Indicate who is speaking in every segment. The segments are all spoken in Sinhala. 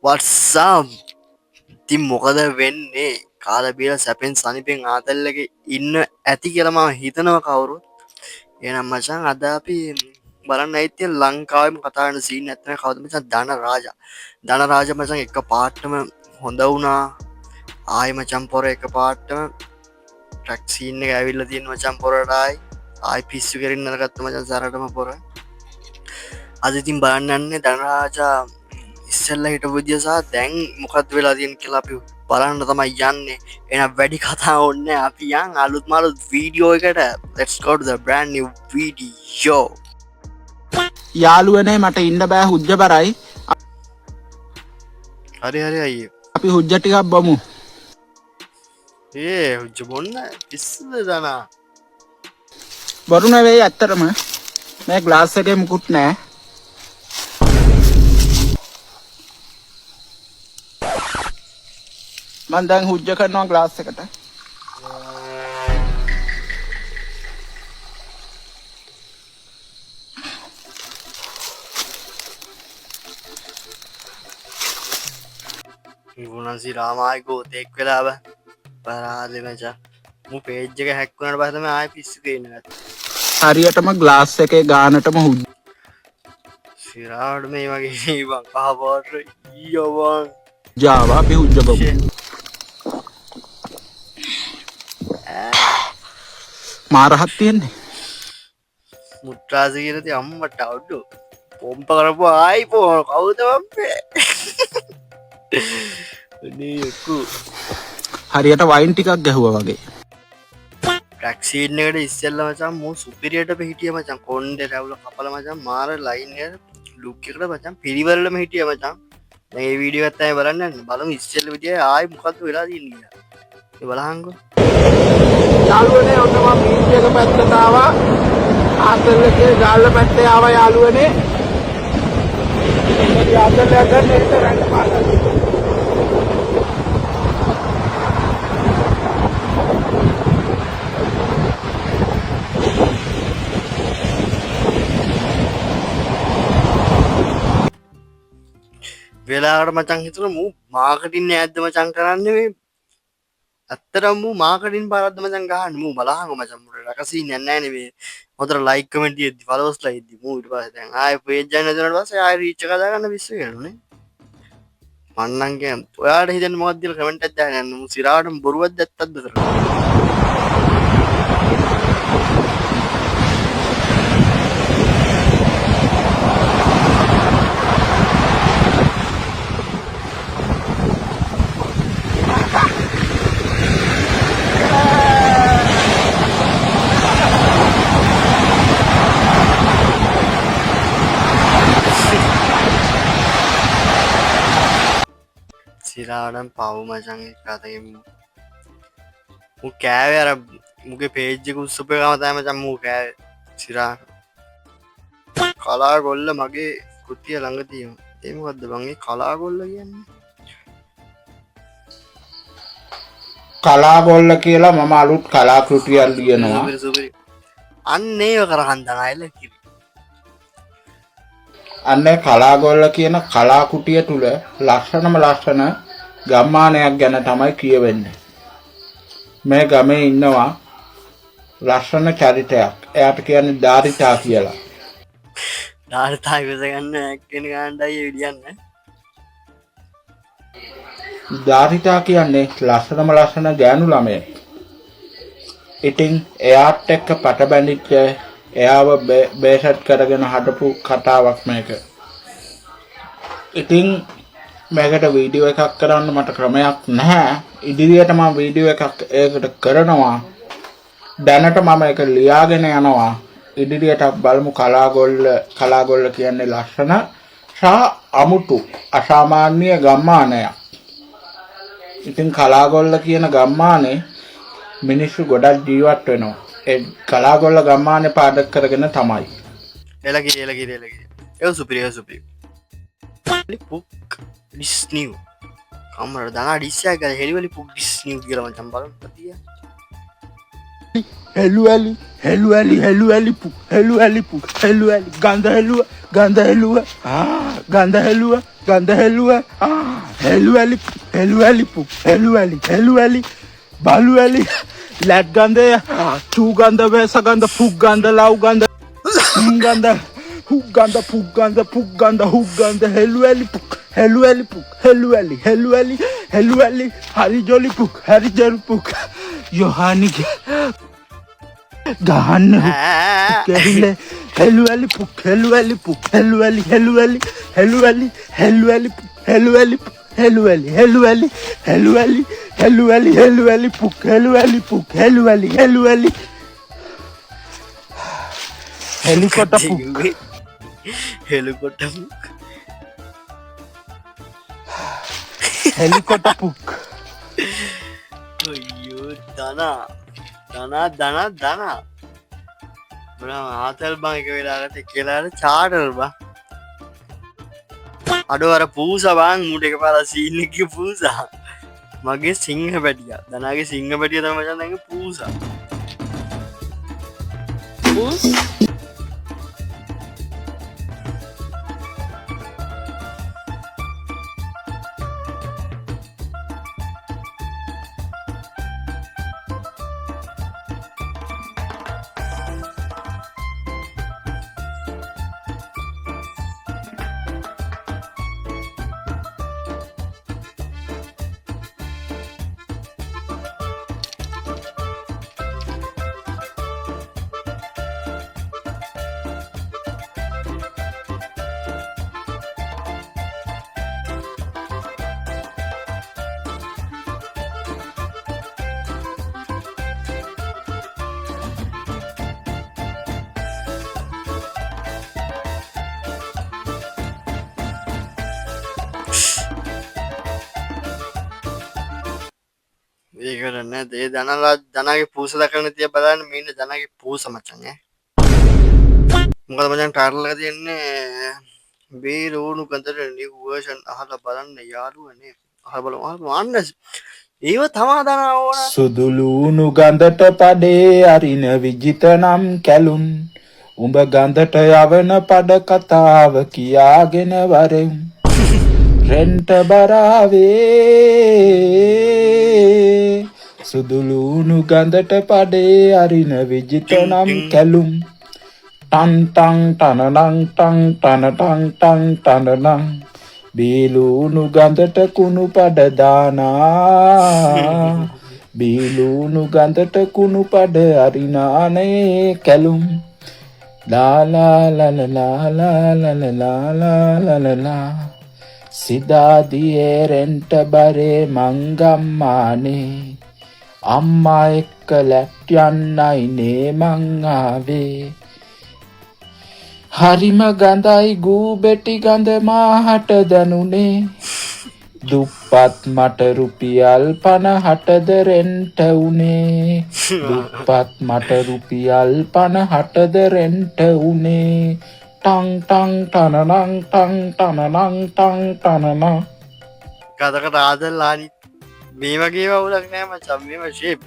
Speaker 1: What's up? ඉතින් මොකද වෙන්නේ? කාලා බීලා සැපෙන් සනිපෙන් ආතල්ලක ඉන්න ඇති කියලා මම හිතනවා කවුරුත්. එහෙනම් මචං අද අපි බලන්න ඇවිත් ලංකාවෙම කතා කරන සීන් එක නැත්නම් කවුද මචං ධනරාජා. ධනරාජා මචං එක පාටම හොඳ වුණා. ආයි මචං පොර එක පාටම ට්‍රැක් සීන් එක ඇවිල්ලා තියෙන මචං පොරට ආයි පිස්සු කරගෙන නරගත්ත මචං සරටම පොර. අද ඉතින් බලන්න යන්නේ ධනරාජා ඉස්සෙල්ලා හිටපු විදිය සහ දැන් මොකක්ද වෙලා තියෙන්නේ කියලා අපි බලන්න තමයි යන්නේ. එහෙනම් වැඩි කතා ඕනේ අපි යන් අලුත්ම අලුත් වීඩියෝ එකට. Let's go to the brand new video.
Speaker 2: යාළුවනේ මට ඉන්න බෑ හුජ්ජ බරයි.
Speaker 1: හරි අයියේ.
Speaker 2: අපි හුජ්ජ ටිකක් බමු.
Speaker 1: හුජ්ජ බොන්න පිස්සුද දනා.
Speaker 2: බරු නෙවෙයි ඇත්තටම. මේ ග්ලාස් එකේ මුකුත් නෑ. මම දැන් හුජ්ජ කරනවා ග්ලාස් එකට.
Speaker 1: ඉවුනන්සි රාමායි ගෝතෙක් වෙලා බෑ. පරාදේ මචං. මු පේජ් එක හැක් වුණාට පස්සේ තමයි ආයෙ පිස්සු ගේන්න ගත්තා.
Speaker 2: හරියටම ග්ලාස් එකේ ගානටම හුජ්ජ.
Speaker 1: සිරාවට මේ වගේ බං කහ පාට ඊයෝ බං.
Speaker 2: ජාවා අපි හුජ්ජ බමු. මාරහත් තියෙන්නේ.
Speaker 1: මුට්‍රාසි කියනති අම්මට අවුඩ්ඩු පොම්ප කරපු ආයි පෝ කවුද වම්පේ නකු
Speaker 2: හරියට වයින් ටිකක් ගැහුවා වගේ.
Speaker 1: ටැක්සීන් එකට ඉස්සෙල්ල මචන් මූ සුපිරියට හිටිය මචන් කොන්්ඩ රැවල කපල මචන් මාර ලයින්ය ලුක්කට මචන් පිරිවරලම හිටිය මචන් ඒ වීඩියගත්තයි බලන්න බලම ඉස්සෙල්ල විදිිය ආයි මොකක්තු වෙලා දන්න බලහංගු
Speaker 2: යාළුවනේ ඔන්නම බීච් එක පැත්තට ආවා. ආතල්ලේ ගාල්ල පැත්තේ ආවා යාළුවනේ. මේ ආතල්ලේ ගන්න එකට රැඳ පාලා.
Speaker 1: වෙලාට මචන් හිතුන මූ මාකටින්න ඇද්ද මචන් කරන්න මේ ඇත්තරම මාකටින් පාරද්ද මචන් ගහන්න මූ බලහංග මචන්මුට රකසී නැන්නෑනේ හොතර ලයික් කමෙන්ට් එද්දි ෆලෝවර්ස් ලා එද්දි මූ ඊට පස්සේ දැන් ආයෙ පේජ් එක නැතුනට පස්සේ ආයෙ රීච් එක දාගන්න පිස්සු වෙනුනේ මන්නම් කියන්නේ ඔයාලට හිතන්නේ මොකක්ද කියලා කමෙන්ට් එකක් දාන්න යන්න මූ සිරාවටම බොරුවක් දැත්තක්ද අතර සිරාටම් පව් මචන් කතක මු කෑවේ අර මුගේ පේජ්ජක උත්සපය කමතෑ මචන් මූ කෑ සිරා කලා ගොල්ල මගේ කෘතිය ළඟ තියම ඒමකක්ද බංගේ කලා ගොල්ල කියන්නේ
Speaker 2: කලාගොල්ල කියලා මම අලුත් කලාකෘතියක් ලියනවා.
Speaker 1: අන්න ඒව කරහන්දන අයල කිරි
Speaker 2: අන්න කලාගොල්ල කියන කලාකුටිය තුල ලස්සනම ලස්සන ගම්මානයක් ගැන තමයි කියවෙන්නේ. මේ ගමේ ඉන්නවා ලස්සන චරිතයක්. එයාට කියන්නේ දාරිතා කියලා.
Speaker 1: දාරිතා ඉවස ගන්න කෙන ගන්නඩයි විඩියන්න
Speaker 2: දාරිතා කියන්නේ ලස්සනම ලස්සන ගෑනු ළමයෙක්. ඉතින් එයාත් එක්ක පට බැඳිච්ච එයාව බේසත් කරගෙන හදපු කතාවක් මේක. ඉතින් මේකට වීඩියෝ එකක් කරන්න මට ක්‍රමයක් නැහැ. ඉදිරියට මම වීඩියෝ එකක් ඒකට කරනවා. දැනට මම ඒක ලියාගෙන යනවා. ඉදිරියට බලමු කලාගොල්ල කියන්නේ ලස්සන සහ අමුතු අසාමාන්‍ය ගම්මානයක්. ඉතින් කලාගොල්ල කියන ගම්මානේ මිනිස්සු ගොඩක් ජීවත් වෙනවා. ඒ කලාගොල්ල ගම්මානේ පාදක කරගෙන තමයි.
Speaker 1: එලගිරි ඒ සුපිරිය පුක් ඩිස්නිව් කමර දනා ඩිස්යා ගල හෙලිවලි පුක් ඩිස්නිව් කියලා මචං බලන්න තිය හෙළුවලි පුක් ගඳ හෙළුව
Speaker 2: හෙළුවැලි හෙළුවැලි බලුවැලි ලැට් ගන්ධය චූ ගන්ධ වේස ගන්ධ පුක් ගන්ධ ලව් ගන්ධ හුක් ගන්ධ හෙළුවැලි හරි ජොලි පුක් යොහානි ගහන්න කැහිල්ල හෙළුවැලි හෙලිකොට පුක්
Speaker 1: හෙළුකොට
Speaker 2: හෙලිකොට පුක්
Speaker 1: අයියෝ දනා ආතල් බං එක වෙලාගත කියලාට චාටර් බා අඩුවර පූසබං මුට එක පල සීන්නක පූසා මගේ සිංහ පැටිය දනගේ සිංහ පැටිය තම මචන්ගේ පූසා ඒකරන්න දේ දනලා දනගේ පූස දකරන තිය බලන්න මෙන්න දනගේ පූස මචන් මොකද මචන් ටාර්ලක තියන්නේ බේරෝනු කන්තර නිවර්ෂන් අහල බලන්න යාළුවනේ අහ බල වන්න ඒව තමා දන ඕන
Speaker 2: සුදුලූනු ගඳට පඩේ අරින විජිත නම් කැලුම් උඹ ගඳට යවන පඩ කතාව කියාගෙන වරෙම් රෙන්ට බරාවේ සුදුලූනු ගඳට පඩේ අරින විජිත නම් කැලුම් ටන්ටං ටනනං බීලූනු ගඳට කුණු පඩ දානා බීලූනු ගඳට කුණු පඩ අරිනානේ කැලුම් ලාලාලලලාලාලලාලාලලා සිදාදියේ රෙන්ට බරේ මංගම්මානේ අම්මා එක්ක ලැට් යන්නයිනේ මං ආවේ හරිම ගඳයි ගූබෙටි ගඳ මාහට දැනුනේ දුප්පත් මට රුපියල් 50ද රෙන්ට උනේ දුප්පත් මට රුපියල් 50ද රෙන්ට උනේ ටං ටනනං
Speaker 1: කතකට ආදල්ලානි මේ වගේ වුලක් නෑ මචන් මේම ශේප්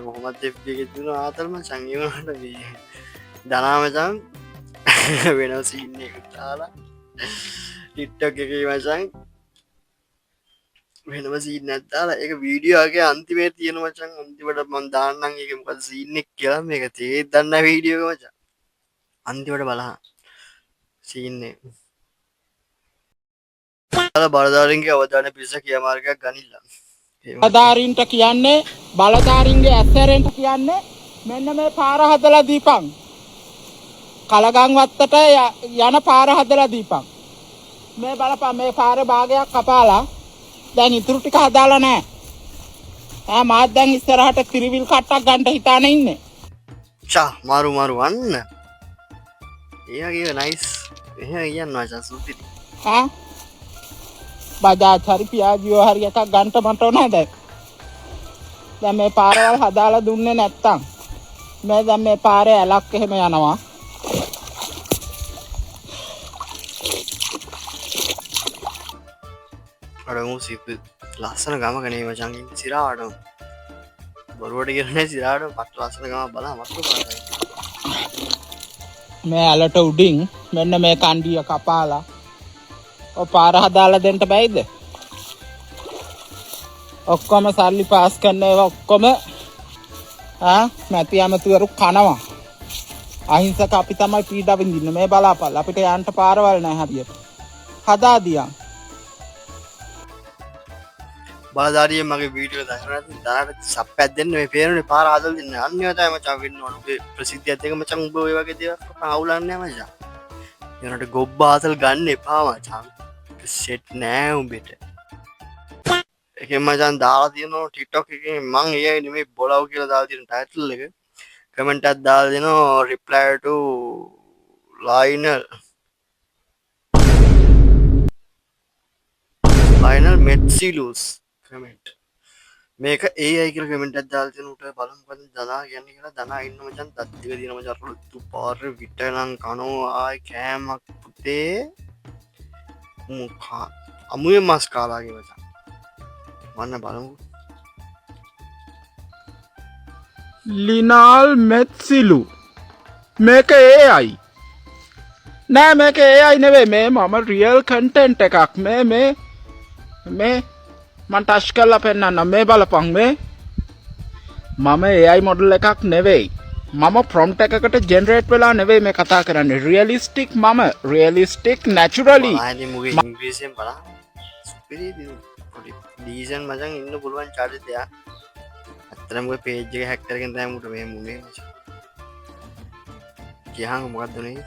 Speaker 1: කොහොමත් එක්තුන ආතල්ම සංගීමට දනාමචන් වෙන සින්න තාලා ටිට්ටක් එක මචන් වෙනම සීන් නැත්තාලා එක වීඩියෝගේ අන්තිමේ තියෙන මචන් අන්තිමට මන් දාන්නන් එක මොකද සීන් එක කියලා මේක තේ දන්න වීඩියෝ මචන් අන්තිමට බලහන් සීන්නේ බලධාරීන්ගේ අවධානය පිරිස ක්‍රියාමාර්ගයක් ගනිල්ල
Speaker 2: බලධාරීන්ට කියන්නේ බලධාරීන්ගේ ඇස්සරෙන්ට කියන්නේ මෙන්න මේ පාර හදලා දීපන් කලගම් වත්තට යන පාර හදලා දීපන් මේ බලපන් මේ පාරේ භාගයක් කපාලා දැන් ඉතුරු ටික හදාලා නැහැ මාත් දැන් ඉස්සරහට ත්‍රිවිල් කට්ටක් ගන්න හිතාන ඉන්නේ
Speaker 1: මාරු වන්න ඒගේ නයිස් කියන්න වචන් සුපිරි
Speaker 2: බජාජ් හරි පියාජියෝ හරි එකක් ගන්න මට ඕන දැන් මේ පාරවල් හදාලා දුන්නේ නැත්තම් මේ දැන් මේ පාරේ ඇලක් එහෙම යනවා
Speaker 1: අඩමු සිපි ලස්සන ගම ගනේ මචංගින් සිරාට බොරුවට කියරනේ සිරාට පට ලස්සන ගම බලා මස්තු
Speaker 2: මේ ඇලට උඩින් මෙන්න මේ කණ්ඩිය කපාලා ඔය පාර හදාලා දෙන්න බැයිද ඔක්කොම සල්ලි පාස් කරන ඒවා ඔක්කොම මැති ඇමතිවරු කනවා. අහිංසක අපි තමයි පීඩා විඳින්නේ. මේ බලාපල් අපිට යන්න පාරවල් නැහැ හරියට. හදා දියන්.
Speaker 1: බලධාරිය මගේ වීඩියෝ දැකලා දානට සප්පයක් දෙන්න මේ පේරනේ පාර හදලා දෙන්න. අන්නේ තමයි මචං වෙන්න ඕන. ඔබේ ප්‍රසිද්ධියත් එක මචං ඔබ ඔය වගේ දේවල් අවුලන්නේ නැහැ මචං. යනට ගොබ්බ ආතල් ගන්න එපා මචං. සෙට් නෑ උඹට. එකෙන් මචං දාලා තියෙනවා TikTok එකේ මං AI නෙමෙයි බොලව් කියලා දාලා තියෙන ටයිටල් එක. කමෙන්ට් එකක් දාලා දෙනවා reply to Lionel Metsilus comment. මේක AI කියලා කමෙන්ට් එකක් දාලා තියෙන උට බලමු මොකද දනා කියන්නේ කියලා. දනා ඉන්න මචං තත් ටික දින මචං රොත්තු පාර විතරනම් කනවා ආයි කෑමක් පුතේ මුඛා අමුයේ මස් කාලාගේ මචං වන්න බලමු.
Speaker 2: ලිනාල් මෙත්සිලු මේක AI නෑ මේක AI නෙවෙයි මේ මම රියල් කන්ටෙන්ට් එකක් මේ මන් ටච් කරලා පෙන්නන්න මේ බලපන් මේ මම AI මොඩල් එකක් නෙවෙයි මම ප්‍රොම්ප්ට් එකකට ජෙනරේට් වෙලා නෙවෙයි මේ කතා කරන්නේ රියලිස්ටික් මම රියලිස්ටික් නැචරලි
Speaker 1: ආයේ මුගේ ඉංග්‍රීසියෙන් බලන්න සුපිරි ඩීසන් මචං ඉන්න පුළුවන් චරිතයක් ඇත්තටම ඔය පේජ් එක හැක් කරගෙන තමයි මුට මේ මුනේ මචං කියහන් මොකක්ද නේ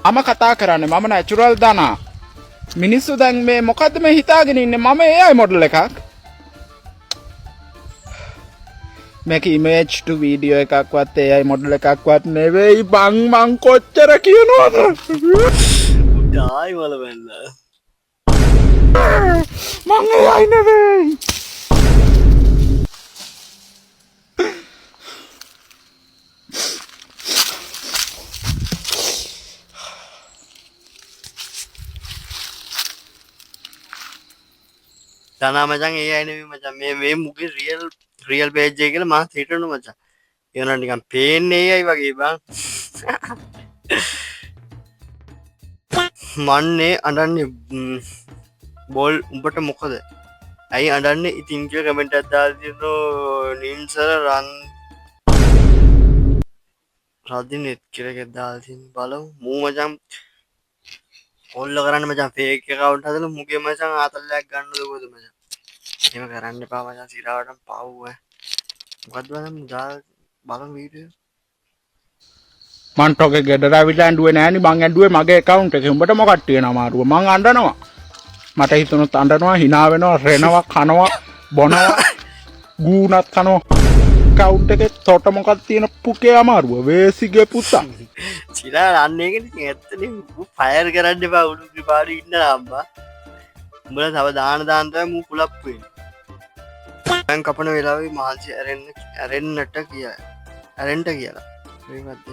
Speaker 2: මම කතා කරන්නේ මම නැචරල් දනා මිනිස්සු දැන් මේ මොකද්ද මේ හිතාගෙන ඉන්නේ මම AI මොඩල් එකක් මේක ඉමේජ් ටු වීඩියෝ එකක්වත් AI මොඩල් එකක්වත් නෙවෙයි බං මං කොච්චර කියනවද
Speaker 1: ඩායි වල වෙන්න
Speaker 2: මං AI නෙවෙයි
Speaker 1: දනා මචං AI නෙවෙයි මචං මේ මුගේ රියල් පේජ් එක කියලා මම හිතනවා මචං ඒවන නිකන් පේන්නේ AI වගේ බං මන්නේ අඬන්නේ බෝල් උඹට මොකද ඇයි අඬන්නේ ඉතින් කියලා කමෙන්ට් එකක් දාලා තියෙනවා නිම්සර රදිනෙත් කියලා එකක් දාලා තියෙන බලමු මූ මචං කොල්ල කරන්න මචං ෆේක් account හදලා මුගේ මචං ආතල්ලයක් ගන්නද කොහොමද මචං එහෙම කරන්න එපා මචං සිරාවටම පව් මොකද්ද බලමු වීඩියෝ
Speaker 2: මං ටෝගේ ගෙදර ඇවිල්ලා ඇඬුවේ නෑනි මං ඇඬුවේ මගේ account එකේ උඹට මොකක්ද තියෙන අමාරුව මං අඬනවා මට හිතුණොත් අඬනවා hina වෙනවා රෙනවා කනවා බොනවා ගූණත් කනවා account එකේ තොට මොකක්ද තියෙන පුකේ අමාරුව වේසිගේ පුතා
Speaker 1: සිරා අන්න ඒකනේ ඉතින් ඇත්තනේ ෆයර් කරන්න එපා උඩු පාඩු ඉන්න අම්මා උඹලා තව දාන තමයි මූ කුලප් වෙන්නේ දැන් කපන වෙලාවේ මහන්සි ඇරෙන්නට කියලා මේකද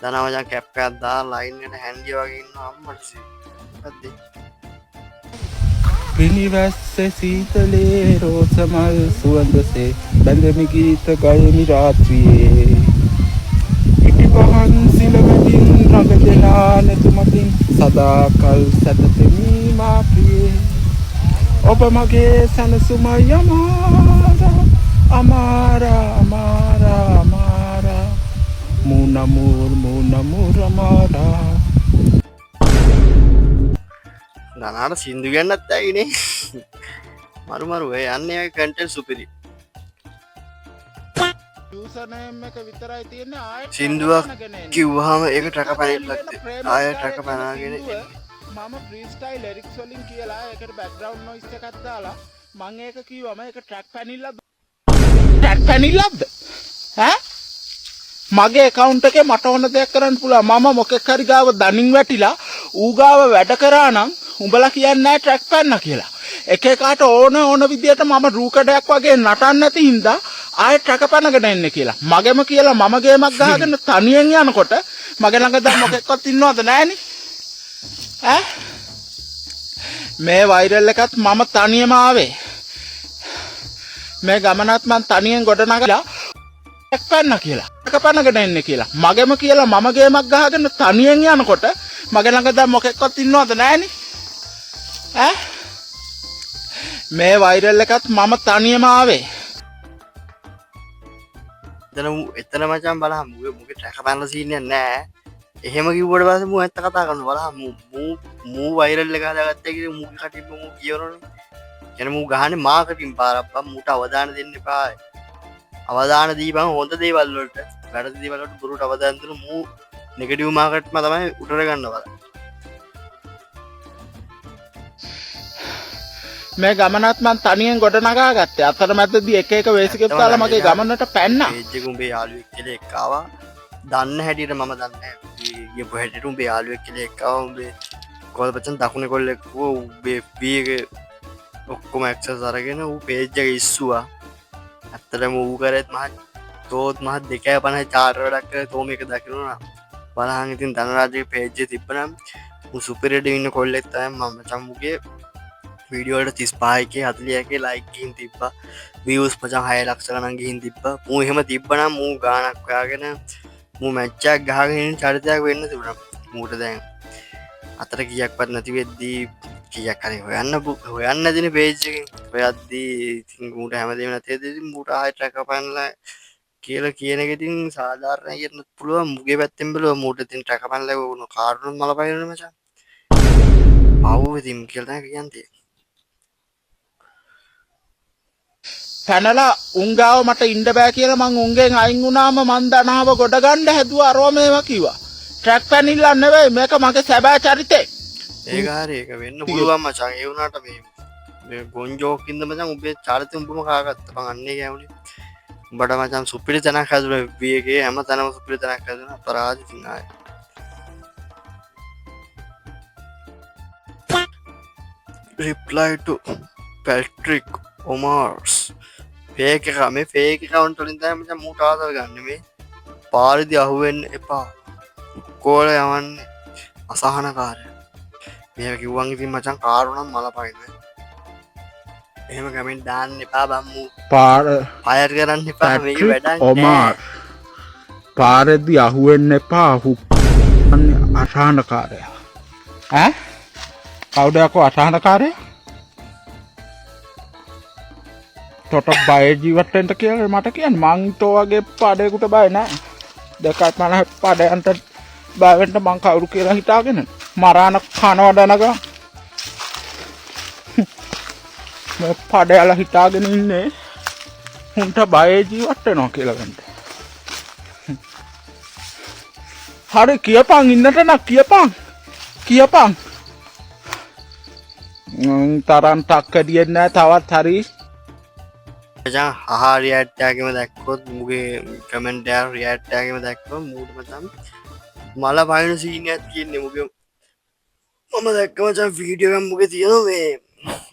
Speaker 1: දනා මචං කැප් එකක් දාලා ලයින් එකට හැන්ඩි වගේ ඉන්න අම්මට මොකද්ද
Speaker 2: පිනිවැස්සේ සීතලේ රෝසමල් සුවඳසේ බැඳෙමි ගීත ගයමි රාත්‍රියේ ඉටි පහන් සිලවැදින් රඟ දෙනා නැතුමතින් සදාකල් සැතපෙමි මා ප්‍රියේ ඔබ මගේ සැනසුමයි අමාරා මුනමුර අමාරා
Speaker 1: දනාට සින්දු ගන්නත් ඇයිනේ මරු යන්නේ කන්ටෙන්ට් සුපිරි
Speaker 2: යූසර්නේම් එක විතරයි තියෙන්නේ ආයෙත්
Speaker 1: සින්දුවක් කිව්වහම ඒක ට්‍රැක පැනෙන්නත් ආයෙ ට්‍රැක පැනගෙන
Speaker 2: මම ෆ්‍රී ස්ටයිල් ලිරික්ස් වලින් කියලා ඒකට බෑග්ග්‍රවුන්ඩ් නොයිස් එකක් දාලා මම ඒක කිව්වම ඒක ට්‍රැක් පැනිල්ලක්ද ඈ මගේ account එකේ මට ඕන දෙයක් කරන්න පුළුවන් මම මොකෙක් හරි ගාව දණින් වැටිලා ඌ ගාව වැඩ කරා නම් උඹලා කියන්නේ නැහැ ට්‍රැක් පැන්න කියලා එක එකාට ඕන විදියට මම රූකඩයක් වගේ නටන්න නැති හින්දා ආයෙ ට්‍රැක පැනගෙන එන්නේ කියලා මගෙම කියලා මම ගේමක් ගහගෙන තනියෙන් යනකොට මගේ ළඟ දැන් මොකෙක්වත් ඉන්නවද නැහනේ ඈ මේ වයිරල් එකත් මම තනියම ආවේ මේ ගමනත් මම තනියෙන් ගොඩනගලා පැන්න කියලා පැනගෙන එන්නේ කියලා මගෙම කියලා මම ගේමක් ගහගෙන තනියෙන් යනකොට මගේ ළඟ දැන් මොකෙක්වත් ඉන්නවද නැහනේ ඈ මේ වෛරල් එකත් මම තනියම ආවේ.
Speaker 1: එතන මචං බලහන් මුගේ ට්‍රැක පැනලා සීන් එකක් නෑ. එහෙම කිව්වට පස්සේ මූ ඇත්ත කතා කරනවා බලහන් මූ වෛරල් එක හදාගත්තා කියලා මූගේ කටින් මූ කියවනනේ. එන මූ ගහන්නේ මාකටින් පාරක් බං මූට අවධානය දෙන්න එපා. අවධානය දීපන් හොඳ දේවල් වලට. වැරදි දේවල් වලට බොරුට අවධානය දෙන මූ නෙගටිව් මාකට්ම තමයි උඩට ගන්න බලන්න.
Speaker 2: මේ ගමනත් මං තනියෙන් ගොඩ නගා ගත්තේ. අතරමැදදී එක එක වේසිකෙත් දාලා මගේ ගමනට පැන්නා.
Speaker 1: පේජ් එක උඹේ යාළුවෙක් කියලා එක්කාවා. දන්න හැටියට මම දන්නේ නැහැ. ගියපු හැටියට උඹේ යාළුවෙක් කියලා එක්කාවා. උඹේ කොල්පචන් දකුණේ කොල්ලෙක් උඹේ FB එක ඔක්කොම ඇක්සස් අරගෙන ඌ පේජ් එක ඉස්සුවා. ඇත්තටම ඌ කරේත් මහ තෝත් මහ 2.50 චාර්ටර් වැඩක් කරේ තෝ මේක දකිනවා. බලහන් ඉතින් ධනරාජගේ පේජ් එකේ තිබ්බනම් ඌ සුපිරියට ඉන්න කොල්ලෙක් තමයි මම චම්මුගේ වීඩියෝ වලට 35 40 ලයික් ගිහින් තිබ්බා. views පචං 6 ලක්ෂ ගණන් ගිහින් තිබ්බා. මූ එහෙම තිබ්බනම් මූ ගානක් හොයාගෙන මූ මැච් එකක් ගහගෙන ඉන්න චරිතයක් වෙන්න තිබුණා. මූට දැන් අතර කීයක්වත් නැති වෙද්දී කීයක් හරි හොයන්න දෙන පේජ් එකෙන් හොයද්දී ඉතින් මූට හැමදේම නැති වෙද්දී ඉතින් මූට ආයෙ ට්‍රැක් අපන්නලා කියලා කියන එක ඉතින් සාධාරණයි කියන්න පුළුවන්. මුගේ පැත්තෙන් බැලුවා මූට ඉතින් ට්‍රැක් අපන්නලා වුණ කාටුන් මල පයින්නනේ මචං. ආවෝ ඉතින් කියලා තමයි කියන්නේ.
Speaker 2: පැනලා උංගාව මට ඉන්න බෑ කියලා මං උංගෙන් අයින් වුණාම මං දනාව ගොඩ ගන්න හැදුවා අරව මේවා කිව්වා. ට්‍රැක් පැනිල්ල නෙවෙයි මේක මගේ සැබෑ චරිතේ.
Speaker 1: ඒක හරි ඒක වෙන්න පුළුවන් මචං. ඒ වුණාට මේ ගොන්ජෝක් ඉඳ මචං උඹේ චරිතෙ උඹම කාගත්ත මං අන්නේ ගෑවුනේ. උඹට මචං සුපිරි තැනක් හදුනා FB එකේ හැම තැනම සුපිරි තැනක් හදුනා. අපරාධ ඉතින් ආයේ. reply to Patrick Omars fake එක මේ ෆේක් account වලින් තමයි මචං මූට ආදර ගන්න මේ පාරදී අහුවෙන්න එපා කෝල යවන්නේ අසහනකාරය මේක කිව්වන් ඉතින් මචං කාරු නම් මල පයින්න එහෙම කමෙන්ට් දාන්න එපා බම්මු
Speaker 2: පාර
Speaker 1: ෆයර් කරන්න එපා මේක වැඩක්
Speaker 2: ඔමාර් පාරදී අහුවෙන්න එපා අසහනකාරයා ඈ කවුද යකෝ අසහනකාරයා තොට බය ජීවත් වෙන්න කියලා මට කියන්නේ මං තෝ වගේ පඩේකට බය නෑ 2.50 පඩයන්ට බය වෙන්න මං කවුරු කියලා හිතාගෙන මරාන කනවා දනගා මේ පඩයලා හිතාගෙන ඉන්නේ උන්ට බය ජීවත් වෙනවා කියලා වෙන්න හරි කියපන් ඉන්නට නක් කියපන් තරම් ටක්කඩියෙන්නේ නෑ තවත් හරි
Speaker 1: මචං හා රියැක්ට් එකකම දැක්කොත් මුගේ කමෙන්ට් එක රියැක්ට් එකකම දැක්කොත් මූට මචං මල පයින් සීන් එකක් තියෙන්නේ මුගේ මම දැක්ක මචං වීඩියෝ එකක් මුගේ තියෙනවා මේ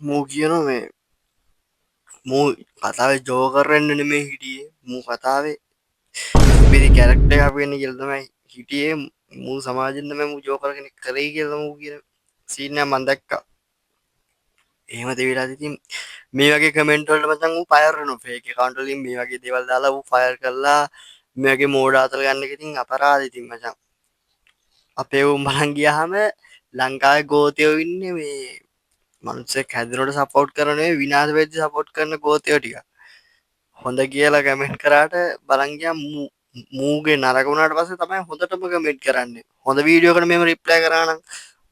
Speaker 1: මූ කියනවා මේ මූ කතාවේ ජෝකර් වෙන්න නෙමෙයි හිටියේ මූ කතාවේ පිරි කැරක්ටර් එකක් වෙන්න කියලා තමයි හිටියේ මූ සමාජෙන් තමයි මූ ජෝකර් කෙනෙක් කරේ කියලා මූ කියන සීන් එක මම දැක්කා එහෙම දෙවිලා ඉතින් මේ වගේ කමෙන්ට් වලට මචං ඌ ෆයර් වෙනවා ෆේක් account වලින් මේ වගේ දේවල් දාලා ඌ ෆයර් කරලා මේ වගේ මෝඩ අතල ගන්න එක ඉතින් අපරාධ ඉතින් මචං අපේ උන් බලන් ගියාම ලංකාවේ ගෝතයෝ ඉන්නේ මේ මනුස්සයෙක් හැදෙනකොට සපෝට් කරන නෙවෙයි විනාශ වෙද්දි සපෝට් කරන ගෝතයෝ ටික හොඳ කියලා කමෙන්ට් කරාට බලන් ගියා මූගේ නරක වුණාට පස්සේ තමයි හොඳටම කමෙන්ට් කරන්නේ හොඳ වීඩියෝ එකට මෙහෙම රිප්ලයි කරා නම්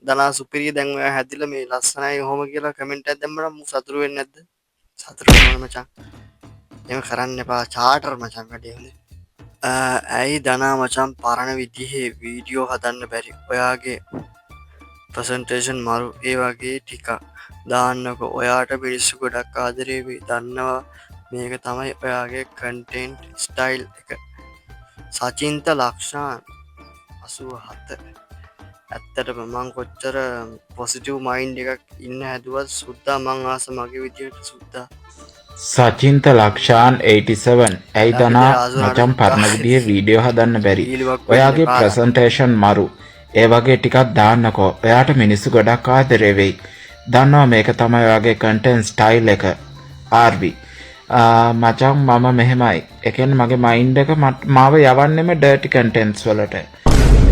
Speaker 1: දනා සුපිරිය දැන් ඔයා හැදිලා මේ ලස්සනයි ඔහොම කියලා කමෙන්ට් එකක් දැම්මම මූ සතුටු වෙන්නේ නැද්ද සතුටු වෙනවා මචං එහෙම කරන්න එපා චාටර් මචං වැඩේ හොඳේ ඇයි දනා මචං පරණ විදිහේ වීඩියෝ හදන්න බැරි ඔයාගේ ප්‍රසන්ටේෂන් මරු ඒ වගේ ටිකක් දාන්නකො ඔයාට පිරිස්සු ගොඩක් ආදරේ වෙයි දන්නවා මේක තමයි ඔයාගේ කන්ටෙන්ට් ස්ටයිල් එක සචින්ත ලක්ෂාන් 87 ඇත්තටම මං කොච්චර පොසිටිව් මයින්ඩ් එකක් ඉන්න හැදුවත් සුද්දා මං ආස මගේ විදියට සුද්දා
Speaker 2: සචින්ත ලක්ෂාන් 87 ඇයි දනා මචං පරණ විදිහේ වීඩියෝ හදන්න බැරි ඔයාගේ ප්‍රසන්ටේෂන් මරු ඒ වගේ ටිකක් දාන්නකෝ ඔයාට මිනිස්සු ගොඩක් ආදරේ වෙයි දන්නවා මේක තමයි ඔයාගේ කන්ටෙන්ට් ස්ටයිල් එක RV මචං මම මෙහෙමයි ඒ කියන්නේ මගේ මයින්ඩ් එක මාව යවන්නෙම ඩර්ටි කන්ටෙන්ට්ස් වලට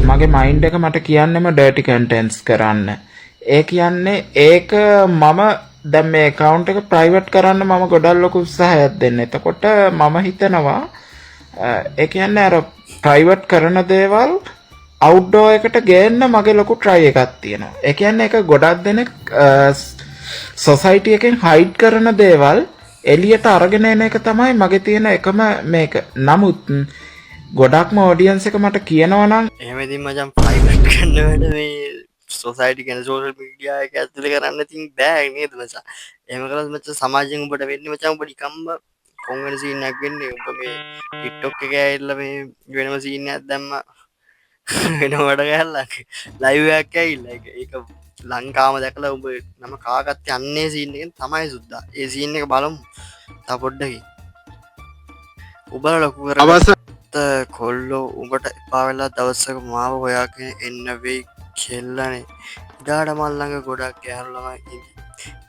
Speaker 2: මගේ මයින්ඩ් එක මට කියන්නෙම ඩර්ටි කන්ටෙන්ට්ස් කරන්න ඒ කියන්නේ ඒක මම දැන් මේ account එක private කරන්න මම ගොඩක් ලොකු උත්සාහයක් දෙන්න. එතකොට මම හිතනවා ඒ කියන්නේ අර private කරන දේවල් outdoor එකට ගේන්න මගේ ලොකු try එකක් තියෙනවා. ඒ කියන්නේ ඒක ගොඩක් දෙනෙක් society එකෙන් hide කරන දේවල් එළියට අරගෙන එන එක තමයි මගේ තියෙන එකම මේක. නමුත් ගොඩක්ම audience එක මට කියනවා නම්
Speaker 1: එහෙම ඉතින් මචං ප්‍රයිවට් කරන්න වැඩ මේ සොසයිටි ගැන සෝෂල් මීඩියා එක ඇතුලේ කරන්න ඉතින් බෑ නේද මචං. එහෙම කරලා මචං සමාජයෙන් උඹට වෙන්නේ මචං උඹ නිකම්ම කොන් වෙන සීන් එකක් වෙන්නේ. උඹ මේ TikTok එකේ ඇවිල්ලා මේ වෙනම සීන් එකක් දැම්මා වෙනවට ගහලා ලයිව් එකක් ඇවිල්ලා ඒක ලංකාවම දැකලා උඹ නම කාගත්තේ අන්නේ සීන් එකෙන් තමයි සුද්දා. ඒ සීන් එක බලමු. තා පොඩ්ඩකින්. උඹලා ලොකු කරලා කොල්ලෝ උඹට එපා වෙලා දවසක මාව හොයාගෙන එන්න වෙයි කෙල්ලනේ. ඉදාට මල් ළඟ ගොඩක් ගැහැණු ළමයි ඉඳි.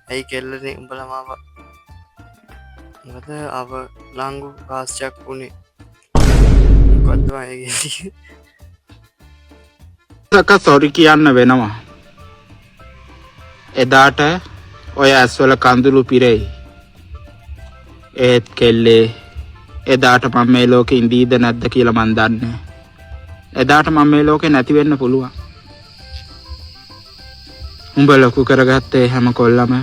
Speaker 1: ඇයි කෙල්ලනේ උඹලා මාව මොකද අවලංගු කාස්යක් උනේ. මොකද්ද වගේ
Speaker 2: සොරි කියන්න වෙනවා. එදාට ඔය ඇස්වල කඳුළු පිරෙයි. ඒත් කෙල්ලේ එදාට මම මේ ලෝකේ ඉඳීද නැද්ද කියලා මන් දන්නේ. එදාට මම මේ ලෝකේ නැති වෙන්න පුළුවන්. උඹ ලොකු කරගත්තේ හැම කොල්ලම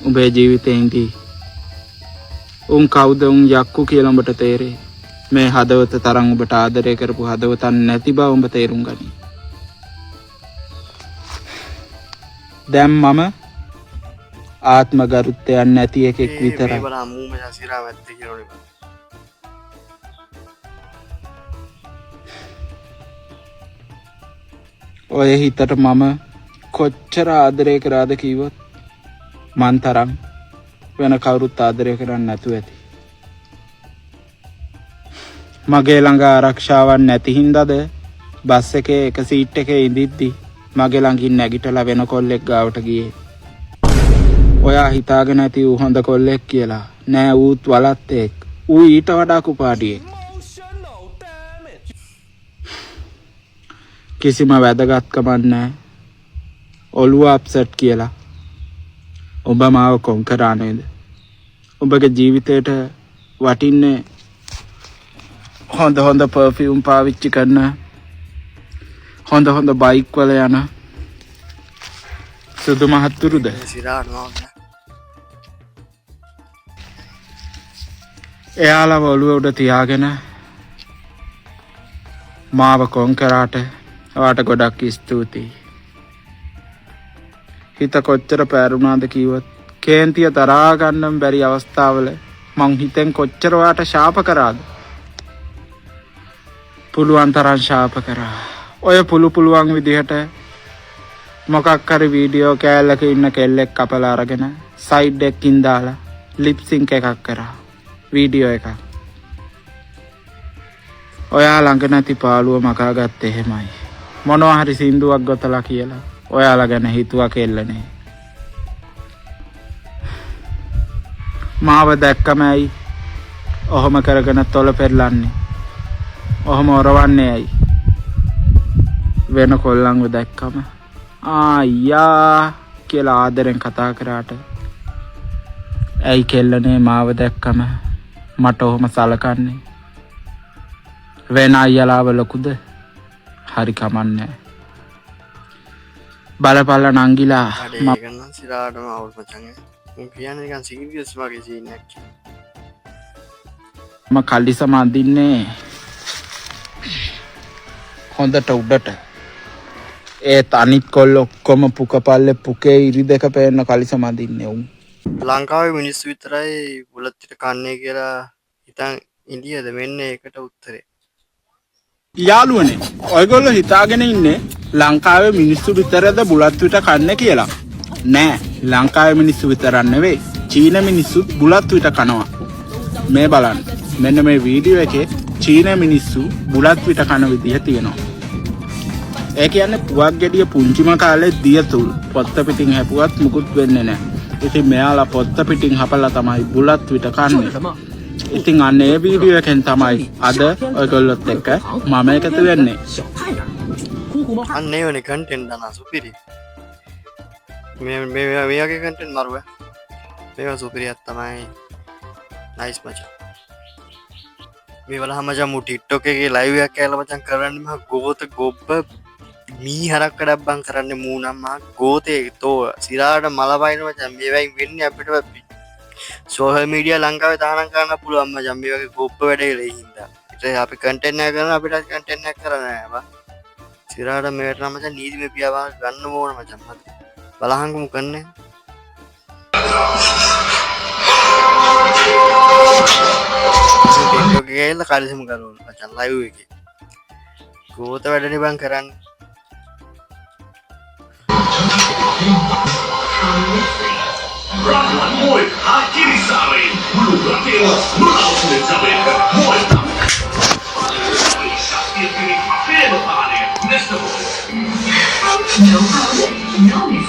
Speaker 2: උඹේ ජීවිතේ ඉඳී. උන් කවුද උන් යක්කු කියලා උඹට තේරෙයි. මේ හදවත තරම් උඹට ආදරය කරපු හදවතක් නැති බව උඹ තේරුම් ගනි. දැන් මම ආත්ම ගරුත්වයක් නැති එකෙක් විතරයි.
Speaker 1: මේ බලා මූම යසිරා වැත්තේ කියනෝනේ.
Speaker 2: ඔය හිතට මම කොච්චර ආදරය කරාද කිව්වොත් මන් තරම් වෙන කවුරුත් ආදරය කරන්නේ නැතුව ඇති. මගේ ළඟ ආරක්ෂාවක් නැති හින්දාද බස් එකේ එක සීට් එකේ ඉඳිද්දි මගේ ළඟින් නැගිටලා වෙන කොල්ලෙක් ගාවට ගියේ. ඔයා හිතාගෙන ඇති ඌ හොඳ කොල්ලෙක් කියලා. නෑ ඌත් වලත්තෙක්. ඌ ඊට වඩා කුපාඩියෙක්. කිසිම වැදගත්කමක් නැහැ. ඔළුව අප්සෙට් කියලා. ඔබ මාව කොන් කරා නේද? ඔබගේ ජීවිතේට වටින්නේ හොඳ පර්ෆියුම් පාවිච්චි කරන හොඳ බයික් වල යන සුදු මහත්තුරුද?
Speaker 1: සිරාට නෝන.
Speaker 2: එයාලව ඔළුව උඩ තියාගෙන මාව කොන් කරාට ඔයාට ගොඩක් ස්තුතියි. හිත කොච්චර පෑරුණාද කිව්වොත් කේන්තිය තරහා ගන්නම් බැරි අවස්ථාවල මං හිතෙන් කොච්චර ඔයාට ශාප කරාද? පුළුවන් තරම් ශාප කරා. ඔය පුළුවන් විදිහට මොකක් හරි වීඩියෝ කෑල්ලක ඉන්න කෙල්ලෙක් කපලා අරගෙන සයිඩ් එකකින් දාලා ලිප් සින්ක් එකක් කරා. වීඩියෝ එකක්. ඔයා ළඟ නැති පාළුව මකා ගත්තේ එහෙමයි. මොනවා හරි සින්දුවක් ගොතලා කියලා ඔයාලා ගැන හිතුවා කෙල්ලනේ. මාව දැක්කම ඇයි ඔහොම කරගෙන තොල පෙරලන්නේ? ඔහොම ඔරවන්නේ ඇයි? වෙන කොල්ලන්ව දැක්කම ආයා කියලා ආදරෙන් කතා කරාට ඇයි කෙල්ලනේ මාව දැක්කම මට ඔහොම සලකන්නේ? වෙන අයියලාව ලොකුද? හරි කමන්නේ. බලපල්ලා නංගිලා
Speaker 1: වැඩේ ගන්න සිරාටම අවුල් මචං. උන් කියන්නේ නිකන් සීරියස් වගේ සීන් එකක්.
Speaker 2: මම කල්ලිසම අඳින්නේ හොඳට උඩට. ඒත් අනිත් කොල්ල ඔක්කොම පුකපල්ලේ පුකේ ඉරි දෙක පේන්න කලිසම අඳින්නේ උන්.
Speaker 1: ලංකාවේ මිනිස්සු විතරයි බුලත් පිට කන්නේ කියලා හිතන් ඉන්දියද? මෙන්න ඒකට උත්තරේ.
Speaker 2: යාළුවනේ ඔයගොල්ලෝ හිතාගෙන ඉන්නේ ලංකාවේ මිනිස්සු විතරද බුලත් විට කන්නේ කියලා. නෑ, ලංකාවේ මිනිස්සු විතරක් නෙවෙයි චීන මිනිස්සුත් බුලත් විට කනවා. මේ බලන්න. මෙන්න මේ වීඩියෝ එකේ චීන මිනිස්සු බුලත් විට කන විදිහ තියෙනවා. ඒ කියන්නේ පුවක් ගෙඩිය පුංචිම කාලේ දියතුල් පොත්ත පිටින් හැපුවත් මුකුත් වෙන්නේ නැහැ. ඉතින් මෙයාලා පොත්ත පිටින් හපලා තමයි බුලත් විට කන්නේ. ඉතින් අන්න ඒ වීඩියෝ එකෙන් තමයි අද ඔයගොල්ලොත් එක්ක මම එකතු වෙන්නේ.
Speaker 1: අන්න ඒ වනේ කන්ටෙන්ට් දාන සුපිරි. මේ වගේ කන්ටෙන්ට් මරුවා. මේවා සුපිරියක් තමයි. නයිස් මචං. මේ වල මචං මු TikTok එකේ live එකක් කියලා මචං කරන්නේ මහ ගෝත ගොබ්බ මී හරක් කඩක් බං කරන්නේ මූනම් මහ ගෝතේ තෝ සිරාට මල වයින් මචං මේවයින් වෙන්නේ අපිට සෝෂල් මීඩියා ලංකාවේ දානම් කරන්න පුළුවන් මචං මේ වගේ ගොබ්බ වැඩ කියලා හින්දා. ඉතින් අපි කන්ටෙන්ට් එක කරන අපිට කන්ටෙන්ට් එක කරන්න නෑ බං. සිරාට මේකට නම් මචං නීතිමය පියාවා ගන්න ඕන මචං මට. බලහන්කෝ මු කන්නේ. TikTok එකේ ගිහලා කලිසම කරනවා මචං live එකේ. ගෝත වැඩනේ බං කරන්නේ.
Speaker 3: Raduan Moi Hakirisari belum berhasil melawan Zabek Moi Sakit ini apa tadi Nesta Boy No problem no miss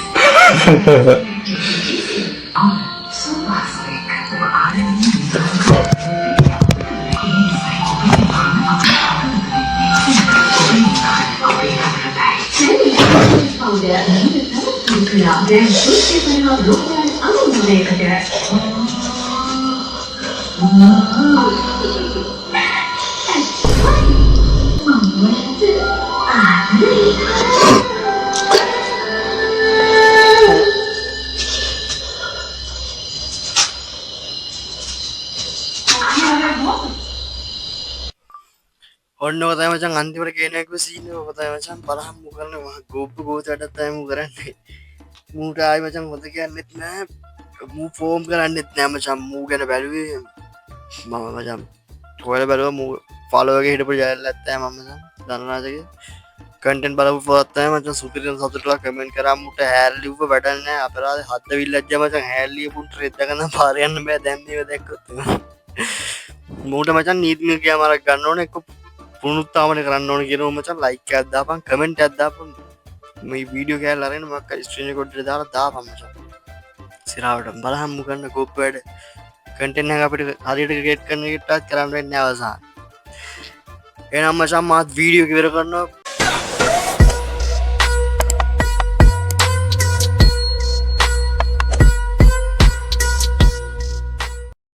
Speaker 3: So last week berada dan sudah melakukan mereka
Speaker 1: ඔන්න ඔය තමයි මචං අන්තිමට කියන එක සීන් එක ඔය තමයි මචං බලහන් මු කරන්නේ මහ ගොබ්බ ගෝත වැඩක් තමයි මු කරන්නේ. මූට ආයි මචං හොඳ කියන්නෙත් නෑ. මූ ෆෝම් කරන්නෙත් නෑ මචං. මූ ගැන බැලුවේ මම මචං ඔයාලා බැලුවා මූ ෆලෝ එකේ හිටපු ජයලත් තමයි මම මචං දරනාජගේ කන්ටෙන්ට් බලපු පොත් තමයි මචං සුපිරියන් සතුටුලා කමෙන්ට් කරා මුට හැල්ලිව්ව වැඩක් නෑ අපරාධ හද්ද විල්ලජ්ජ මචං හැල්ලියපුන්ට රෙද්දගෙන පාර යන්න බෑ දැන් මේව දැක්කොත් මූට මචං නීතිමය කියාමාරක් ගන්න ඕනේ එක්ක පුනරුත්ථාපනය කරන්න ඕනේ කියනවා මචං ලයික් එකක් දාපන් කමෙන්ට් එකක් දාපන් මේ වීඩියෝ කෑල්ල අරගෙන මක්ක ස්ක්‍රීන් රෙකෝඩ් එක දාලා දාපන් මචං සිරාවට බලහන් මු කරන ගොප් වැඩ කන්ටෙන්ට් එක අපිට හරියට ක්‍රියේට් කරන එකටත් කරන්න වෙන්නේ අවසාන එහෙනම් මචං මාත් වීඩියෝ එක ඉවර කරනවා